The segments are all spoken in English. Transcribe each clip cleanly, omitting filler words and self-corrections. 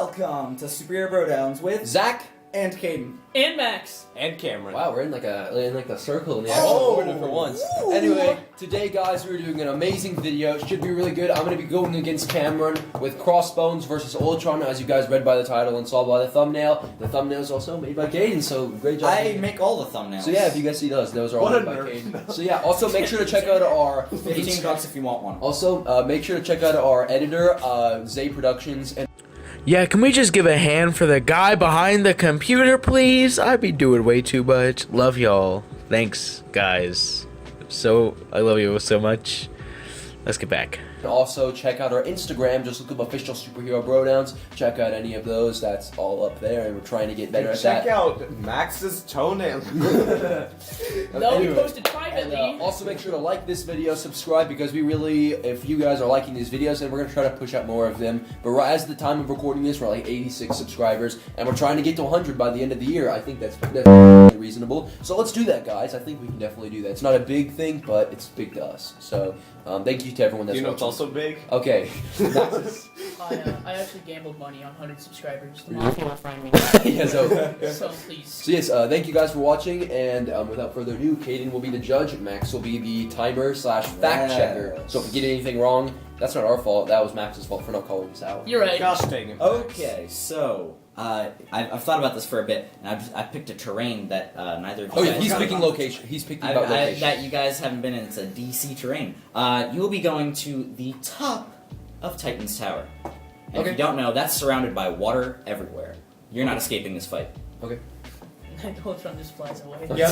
Welcome to Superior Brodowns with Zach and Caden And Max. And Cameron. Wow, we're in like the circle in the actual order for once. Ooh. Anyway, today guys, we're doing an amazing video. It should be really good. I'm gonna be going against Cameron with Crossbones versus Ultron, as you guys read by the title and saw by the thumbnail. The thumbnail is also made by Caden, so great job. I make all the thumbnails. So yeah, if you guys see those are all What a made by nerd. Caden. So yeah, also make sure to check out our $15 if you want one. Also, make sure to check out our editor, Zay Productions, and Yeah, can we just give a hand for the guy behind the computer, please? I be doing way too much. Love y'all. Thanks, guys. I love you so much. Let's get back. also check out our Instagram. Just look up official Superhero Brodowns. Check out any of those. That's all up there, and we're trying to get better at that. Check out Max's toenail. No, we posted privately. And, also make sure to like this video, subscribe, because we really, if you guys are liking these videos, then we're going to try to push out more of them. But as the time of recording this, we're like 86 subscribers, and we're trying to get to 100 by the end of the year. I think that's definitely reasonable. So let's do that, guys. I think we can definitely do that. It's not a big thing, but it's big to us. So thank you to everyone that's You know watching. what's also big? Okay. I actually gambled money on 100 subscribers. The Really? mafia will find me. Yeah, So please. So yes, thank you guys for watching, and without further ado, Caden will be the judge, Max will be the timer / fact checker. So if we get anything wrong, that's not our fault, that was Max's fault for not calling us out. You're right. Gosh dang it. Okay, so I've thought about this for a bit, and I picked a terrain that neither of you Oh yeah, guys he's have picking about. location. He's picking about location. That you guys haven't been in. It's a DC terrain. You will be going to the top of Titan's Tower. And if Okay. you don't know, that's surrounded by water everywhere. You're not escaping this fight. Okay. And Ultron just flies away. Yeah.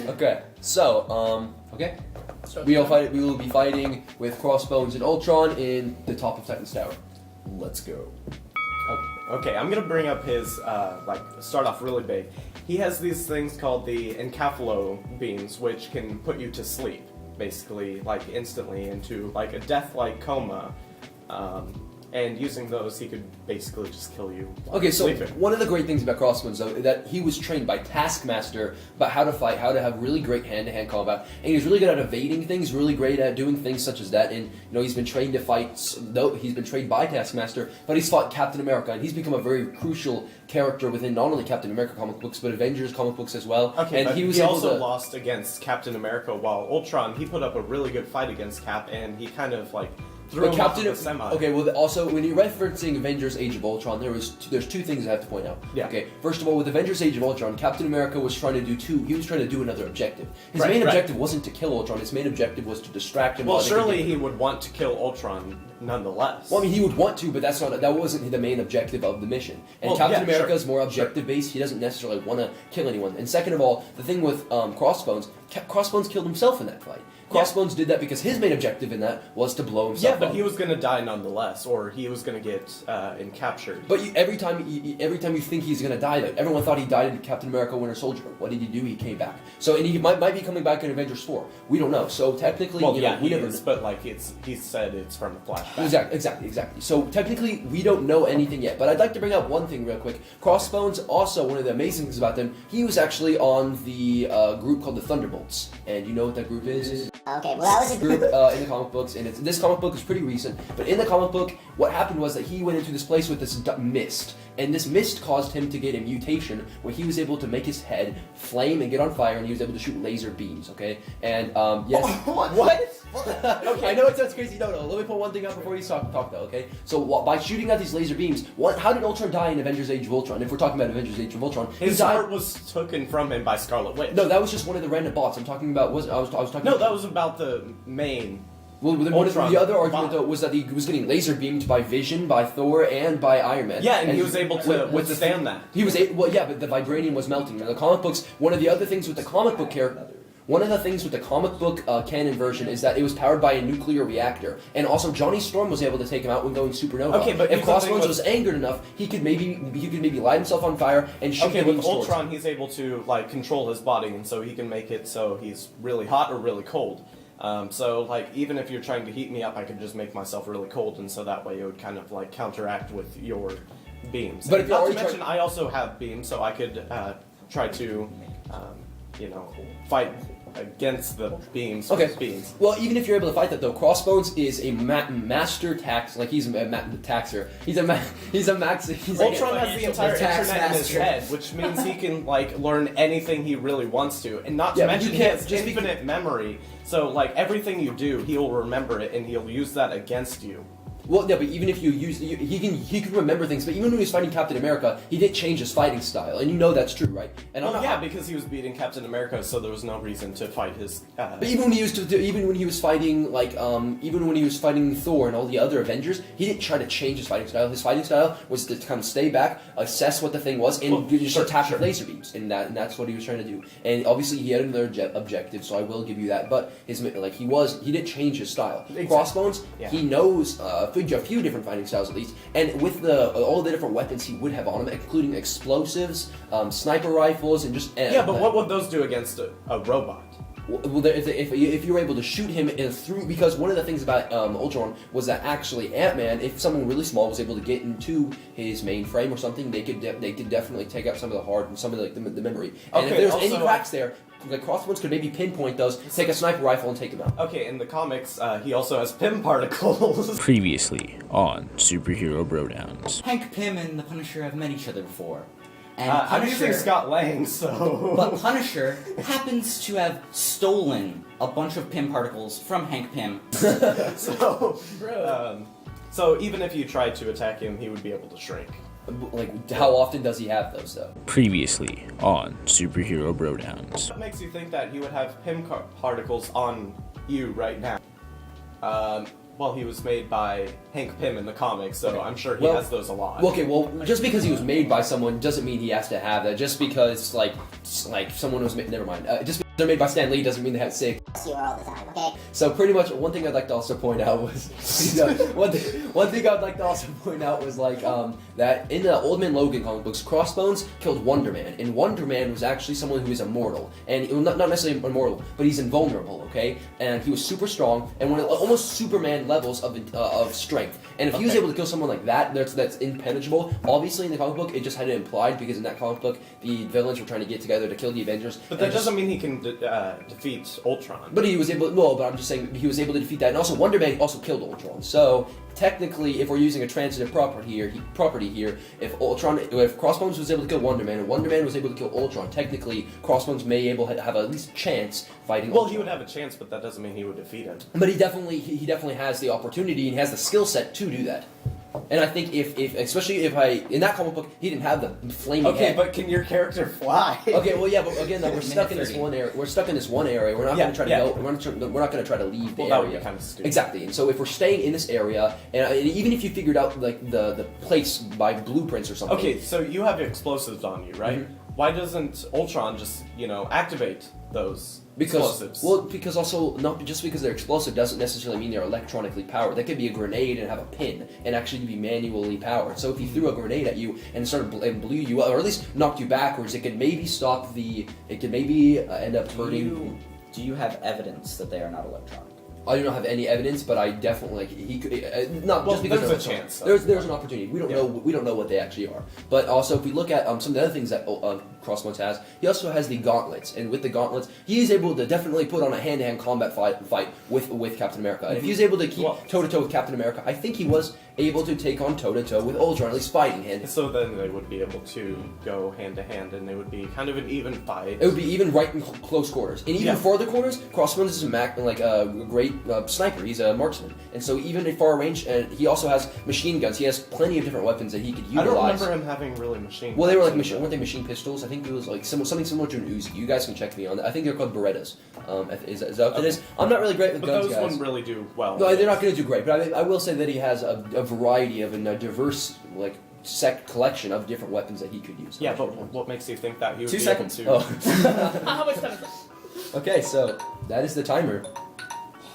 Okay. So, okay. So We will be fighting with Crossbones and Ultron in the top of Titan's Tower. Let's go. Okay, I'm gonna bring up his, start off really big. He has these things called the encephalo beams, which can put you to sleep, basically, like, instantly into, like, a death-like coma. And using those, he could basically just kill you. while Okay, so sleeping. one of the great things about Crossbones, though, is that he was trained by Taskmaster about how to fight, how to have really great hand-to-hand combat, and he's really good at evading things, really great at doing things such as that. And you know, he's been trained to fight. Though he's been trained by Taskmaster, but he's fought Captain America, and he's become a very crucial character within not only Captain America comic books, but Avengers comic books as well. Okay, and but he was he able also to. lost against Captain America, while Ultron, he put up a really good fight against Cap, and he kind of, like, threw But him Captain, off the semi. okay. Well, also when you're referencing Avengers: Age of Ultron, there's two things I have to point out. Yeah. Okay. First of all, with Avengers: Age of Ultron, Captain America was trying to do He was trying to do another objective. His Right, main right. objective wasn't to kill Ultron. His main objective was to distract him. Well, while they could surely get- he would want to kill Ultron nonetheless. Well, I mean, he would want to, but that wasn't the main objective of the mission. And Well, Captain yeah, America sure. is more objective based. He doesn't necessarily want to kill anyone. And second of all, the thing with Crossbones, Crossbones killed himself in that fight. Crossbones did that because his main objective in that was to blow himself Yeah, but up. he was gonna die nonetheless, or he was gonna get captured. But every time you think he's gonna die, like, everyone thought he died in Captain America: Winter Soldier. What did he do? He came back. So, and he might be coming back in Avengers 4. We don't know. So technically, Well, you know, yeah, we he never. is, but like he said it's from a flashback. Exactly. So technically, we don't know anything yet. But I'd like to bring up one thing real quick. Crossbones, also one of the amazing things about them, he was actually on the group called the Thunderbolts. And you know what that group is? Okay, well that was a Group in the comic books, and this comic book is pretty recent. But in the comic book, what happened was that he went into this place with this mist, and this mist caused him to get a mutation where he was able to make his head flame and get on fire, and he was able to shoot laser beams. Okay, and yes. What? Okay. I know it sounds crazy. No. Let me put one thing out before you talk though. Okay. So by shooting out these laser beams, how did Ultron die in Avengers: Age of Ultron? If we're talking about Avengers: Age of Ultron, His he died. heart was taken from him by Scarlet Witch. No, that was just one of the random bots. I'm talking about. I was talking. No, that was about the main. Well, Ultron the other argument bot. though was that he was getting laser beamed by Vision, by Thor, and by Iron Man. Yeah, and he was able to with the withstand that. He was well, yeah, but the vibranium was melting. In the comic books, one of the other things with the comic book canon version is that it was powered by a nuclear reactor, and also Johnny Storm was able to take him out when going supernova. Okay, but if here's the thing Crossbones with- was angered enough, he could maybe light himself on fire and shoot Okay, the with beams towards him. Ultron, he's able to like control his body, and so he can make it so he's really hot or really cold. So like even if you're trying to heat me up, I could just make myself really cold, and so that way it would kind of like counteract with your beams. But And if you're not to already mention, I also have beams, so I could try to, fight against the beams. Okay. With beams. Well, even if you're able to fight that though, Crossbones is a master tax. Like he's a taxer. He's a max. He's Ultron like, has the entire tax internet in his master. head, which means he can like learn anything he really wants to, and not to Yeah, but mention you he can't has just infinite memory. So like everything you do, he'll remember it, and he'll use that against you. Well, yeah, but even if you use, he can remember things. But even when he was fighting Captain America, he didn't change his fighting style, and you know that's true, right? And I'm Well, not, yeah, because he was beating Captain America, so there was no reason to fight his. But even when he was fighting like even when he was fighting Thor and all the other Avengers, he didn't try to change his fighting style. His fighting style was to kind of stay back, assess what the thing was, and just attack with laser beams, and that's what he was trying to do. And obviously he had another objective, so I will give you that. But his he didn't change his style. Exactly. Crossbones, Yeah. he knows a few different fighting styles at least, and with all the different weapons he would have on him, including explosives, sniper rifles, and just Yeah, but what would those do against a robot? well, if you were able to shoot him through, because one of the things about Ultron was that actually Ant-Man, if someone really small was able to get into his mainframe or something, they could definitely take out some of the hard and some of the memory. And if Okay, there's also, any cracks there, like Crossbones could maybe pinpoint those, take a sniper rifle and take them out. Okay, in the comics, he also has Pym particles. Previously on Superhero Brodowns. Hank Pym and the Punisher have met each other before. And I'm using Punisher, Scott Lang, so. but Punisher happens to have stolen a bunch of Pym particles from Hank Pym. so, Bro. so even if you tried to attack him, he would be able to shrink. Like, how often does he have those though? Previously on Superhero Brodowns. What makes you think that he would have Pym particles on you right now? Well, he was made by Hank Pym in the comics, so Okay. I'm sure he Well, has those a lot. Okay, well, just because he was made by someone doesn't mean he has to have that. Just because, like someone was made, never mind. Just because they're made by Stan Lee doesn't mean they have sick. You all the time, okay? So pretty much, one thing I'd like to also point out was, one thing I'd like to also point out was that in the Old Man Logan comic books, Crossbones killed Wonder Man, and Wonder Man was actually someone who is immortal, and not necessarily immortal, but he's invulnerable, okay? And he was super strong, and almost Superman levels of strength. And if he was Okay. able to kill someone like that, that's impenetrable. Obviously, in the comic book, it just had it implied because in that comic book, the villains were trying to get together to kill the Avengers. But and that it just- doesn't mean he can defeat Ultron. But he was able. No, but I'm just saying he was able to defeat that, and also Wonder Man also killed Ultron. So technically, if we're using a transitive property here, if Crossbones was able to kill Wonder Man, and Wonder Man was able to kill Ultron, technically Crossbones may have at least a chance fighting. Well, Ultron. he would have a chance, but that doesn't mean he would defeat him. But he definitely has the opportunity and has the skill set to do that. And I think especially in that comic book, he didn't have the flaming Okay, head. but can your character fly? Okay, well, yeah, but again, though, we're stuck in this 30. one area. We're stuck in this one area. We're not Yeah, going to try to yeah. go. We're not going to try to leave the Well, that area. would be kind of stupid. Exactly. And so if we're staying in this area, and even if you figured out like the place by blueprints or something. Okay, so you have explosives on you, right? Mhm. Why doesn't Ultron just, activate those explosives? Well, because also not just because they're explosive doesn't necessarily mean they're electronically powered. They could be a grenade and have a pin and actually be manually powered. So if he threw a grenade at you and and blew you up, or at least knocked you backwards, it could maybe stop the. It could maybe end up hurting. Do you have evidence that they are not electronic? I do not have any evidence, but I definitely he could not Well, just because there's they're a electronic. chance, though. There's an opportunity. We don't know what they actually are. But also, if we look at some of the other things that Crossbones has, he also has the gauntlets, and with the gauntlets, he is able to definitely put on a hand-to-hand combat fight with Captain America. And if he was able to keep toe-to-toe with Captain America, I think he was able to take on toe-to-toe with Ultron, at least fighting him. So then they would be able to go hand to hand, and they would be kind of an even fight. It would be even right in close quarters, and even Yeah. further quarters. Crossbones is a great sniper. He's a marksman, and so even at far range, and he also has machine guns. He has plenty of different weapons that he could I utilize. don't remember him having really machine. Well, they were like guns. weren't they machine pistols? I think it was like something similar to an Uzi. You guys can check me on that. I think they're called Berettas. Is that what it is? I'm not really great with But guns, those guys. wouldn't really do well. No, they're not going to do great. But I will say that he has a variety of a diverse collection of different weapons that he could use. Yeah, but what makes you think that he would 2 be seconds. able to? Oh. How much time is it? Okay, so that is the timer.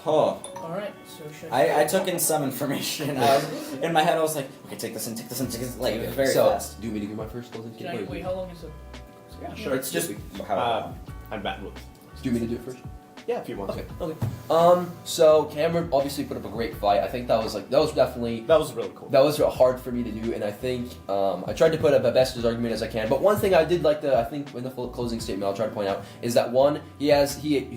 Oh, Alright, so should I took in some information. In my head, I was like, okay, take this in, take this in, take this in. Like, Okay, very so, fast. do you want me to give my first closing Can I, statement? wait, how long is it? Yeah, sure. It's just how. I'm bad with. Do you want me to do it first? Yeah, if you want Okay. to. Okay. So Cameron obviously put up a great fight. I think that was definitely. That was really cool. That was hard for me to do, and I think I tried to put up the best argument as I can. But one thing I did like I think in the closing statement, I'll try to point out is that one, he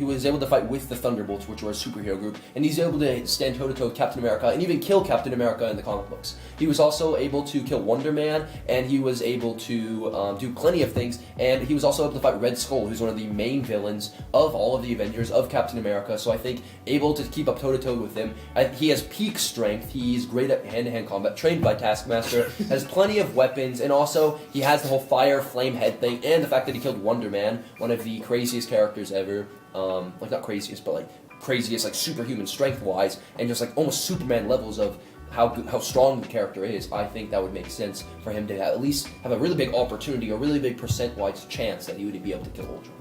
was able to fight with the Thunderbolts, which were a superhero group, and he's able to stand toe to toe with Captain America and even kill Captain America in the comic books. He was also able to kill Wonder Man, and he was able to do plenty of things, and he was also able to fight Red Skull, who's one of the main villains of all of the Avengers, of Captain America. So I think able to keep up toe to toe with him. He has peak strength. He's great at hand-to-hand combat, trained by Taskmaster, has plenty of weapons, and also he has the whole fire flame head thing, and the fact that he killed Wonder Man, one of the craziest characters ever. Like not craziest, but like craziest, like superhuman strength-wise, and just like almost Superman levels of how strong the character is. I think that would make sense for him to at least have a really big opportunity, a really big percent-wise chance that he would be able to kill Ultron.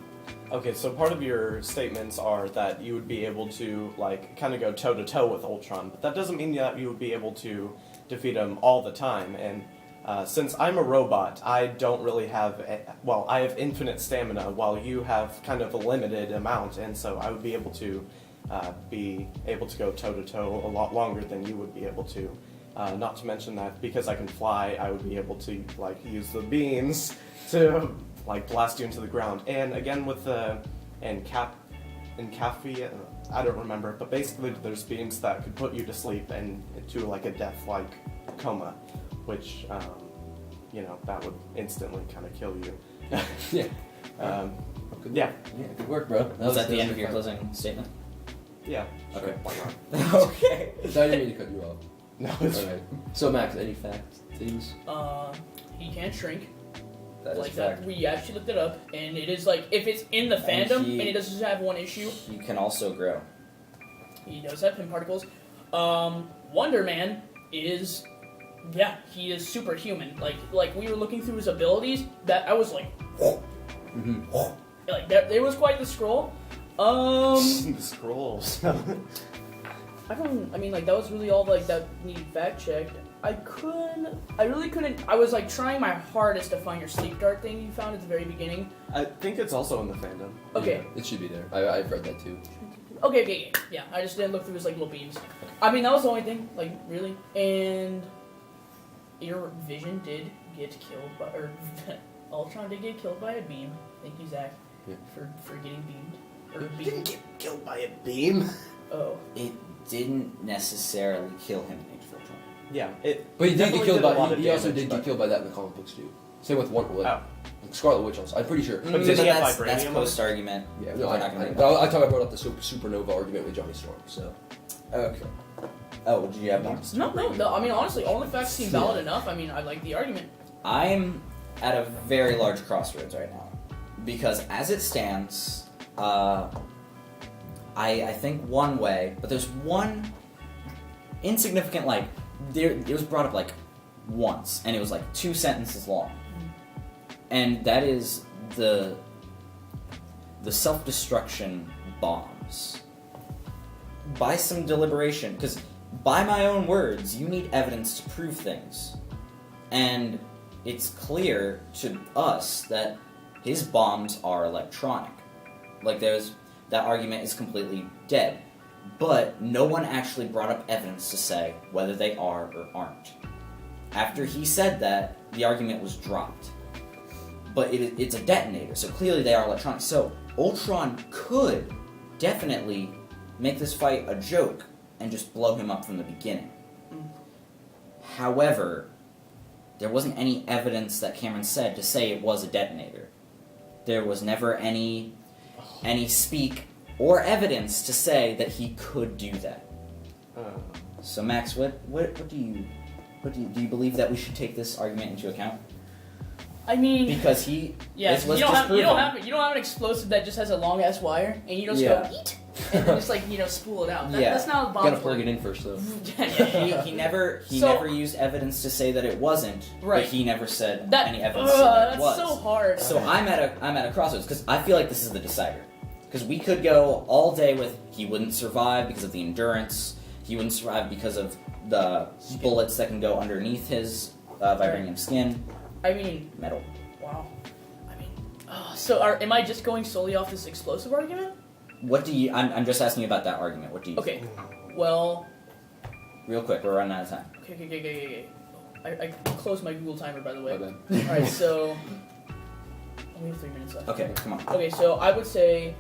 Okay, so part of your statements are that you would be able to, like, kind of go toe-to-toe with Ultron, but that doesn't mean that you would be able to defeat him all the time, and since I'm a robot, I don't really have, I have infinite stamina, while you have kind of a limited amount, and so I would be able to go toe-to-toe a lot longer than you would be able to. Not to mention that because I can fly, I would be able to, like, use the beams to like blast you into the ground. And again with the Caffey, I don't remember, but basically there's beams that could put you to sleep and into like a death-like coma, which that would instantly kind of kill you. Yeah. Yeah. Good work, bro. Was that the end of your closing statement? Yeah. Okay. Why not? Okay. So I didn't mean to cut you off. No, it's Alright. So Max, any facts, things? He can't shrink. That is Like fact. that, we actually looked it up, and it is like if it's in the fandom and it doesn't have one issue, You can also grow. he does have pin particles. Wonder Man is, he is superhuman. Like we were looking through his abilities, that I was like, like there was quite the scroll. the scrolls. I mean, like, that was really all, like, that needed fact checked. I really couldn't, I was, like, trying my hardest to find your sleep dart thing you found at the very beginning. I think it's also in the fandom. Okay. Yeah, it should be there. I've read that too. Okay, yeah, I just didn't look through his, like, little beams. I mean, that was the only thing, like, really. And your Vision did get killed by, or Ultron did get killed by a beam. Thank you, Zach, for getting beamed. Or He beamed. didn't get killed by a beam. Oh. It didn't necessarily kill him in Age of Ultron. Yeah, it. But he did get definitely killed did a lot by. of He also damage, did but- get killed by that in the comic books too. Same with Wonder Woman. Oh. Like Scarlet Witch also. I'm pretty sure. But did he have that's vibranium? post argument. Yeah, We're no, not gonna I thought I brought up the supernova argument with Johnny Storm. So Okay. Oh, did you have more? No, I mean, honestly, all the facts seem valid enough. I mean, I like the argument. I'm at a very large crossroads right now. Because as it stands, I think one way, but there's one insignificant, like, it was brought up, like, once, and it was, like, 2 sentences long. And that is the self-destruction bombs. By some deliberation, because by my own words, you need evidence to prove things. And it's clear to us that his bombs are electronic. Like, that argument is completely dead. But no one actually brought up evidence to say whether they are or aren't. After he said that, the argument was dropped. But it's a detonator, so clearly they are electronic. So Ultron could definitely make this fight a joke and just blow him up from the beginning. However, there wasn't any evidence that Cameron said to say it was a detonator. There was never any speak or evidence to say that he could do that. So Max, what do you believe that we should take this argument into account? I mean, Because yes, was you don't disproven. have an explosive that just has a long ass wire, and you just Yeah. go eat, and then just like spool it out. Yeah. That's not a bomb. gotta plug it in first though. he never used evidence to say that it wasn't, Right. but he never said That any evidence that it that's was. so hard. So I'm at a crossroads because I feel like this is the decider. Because we could go all day with he wouldn't survive because of the endurance, he wouldn't survive because of the bullets that can go underneath his vibranium skin, I mean, metal. wow. I mean, so am I just going solely off this explosive argument? What do you? I'm just asking about that argument. What do you? Okay. Well. Real quick, we're running out of time. Okay. I closed my Google timer, by the way. My bad. All right, so we have 3 minutes left. Okay, come on. Okay, so I would say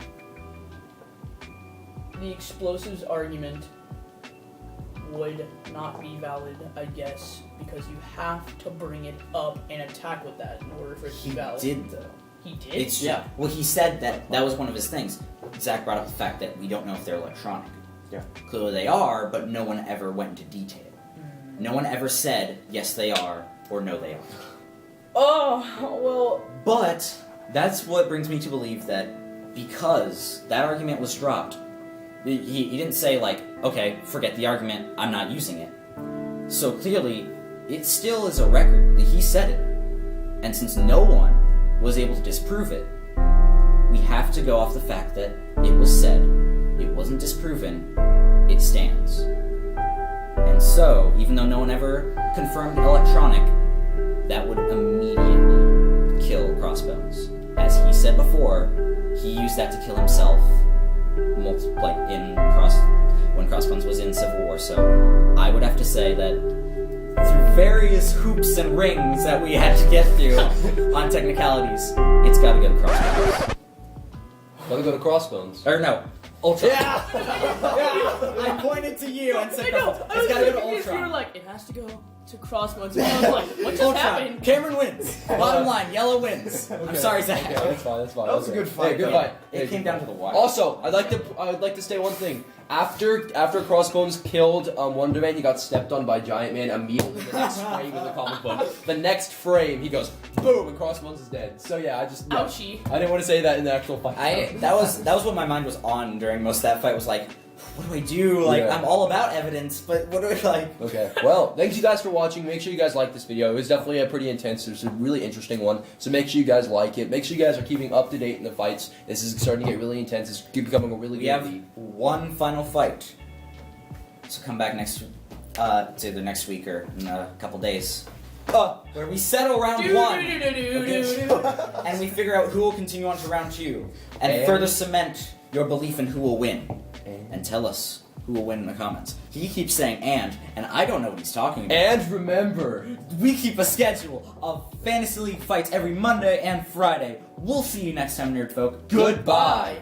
the explosives argument would not be valid, I guess, because you have to bring it up and attack with that in order for it to be He valid. did though. He did? It's Well, he said that was one of his things. Zach brought up the fact that we don't know if they're electronic. Yeah. Clearly they are, but no one ever went into detail. No one ever said yes they are or no they aren't. Oh, well. But that's what brings me to believe that because that argument was dropped, he didn't say like, okay, forget the argument, I'm not using it. So clearly, it still is a record that he said it. And since no one was able to disprove it, we have to go off the fact that it was said, it wasn't disproven, it stands. And so, even though no one ever confirmed electronic, that would immediately kill Crossbones. As he said before, he used that to kill himself when Crossbones was in Civil War. So I would have to say that through various hoops and rings that we had to get through on technicalities, it's got to go to Crossbones. Gotta go to Crossbones. Or no, Ultron. Yeah! I pointed to you and said, I know. it's got to go to You were Ultron. like, it has to go to Crossbones. And I was like, what just Ultron. happened? Cameron wins. Bottom line, yellow wins. I'm sorry, Zach. Okay, that's fine. That was a good fight, Hey, good though. fight. It Hey, came good down fight. to the wire. Also, I'd like to say one thing. After Crossbones killed Wonder Man, he got stepped on by Giant Man immediately. The next frame of the comic book. The next frame, he goes boom, and Crossbones is dead. So yeah, Ouchie. I didn't want to say that in the actual fight. That was what my mind was on during most of that fight. Was like, what do I do? Like, Yeah. I'm all about evidence, but what do I like? Okay, well, thanks you guys for watching. Make sure you guys like this video. It was definitely a pretty intense, it was a really interesting one. So make sure you guys like it. Make sure you guys are keeping up to date in the fights. This is starting to get really intense. It's becoming a really We good have lead. one final fight. So come back it's either next week or in a couple days. Where we settle round one. And we figure out who will continue on to round two. And further cement your belief in who will win. And tell us who will win in the comments. He keeps saying and I don't know what he's talking about. And remember, We keep a schedule of Fantasy League fights every Monday and Friday. We'll see you next time, Nerd Folk. goodbye.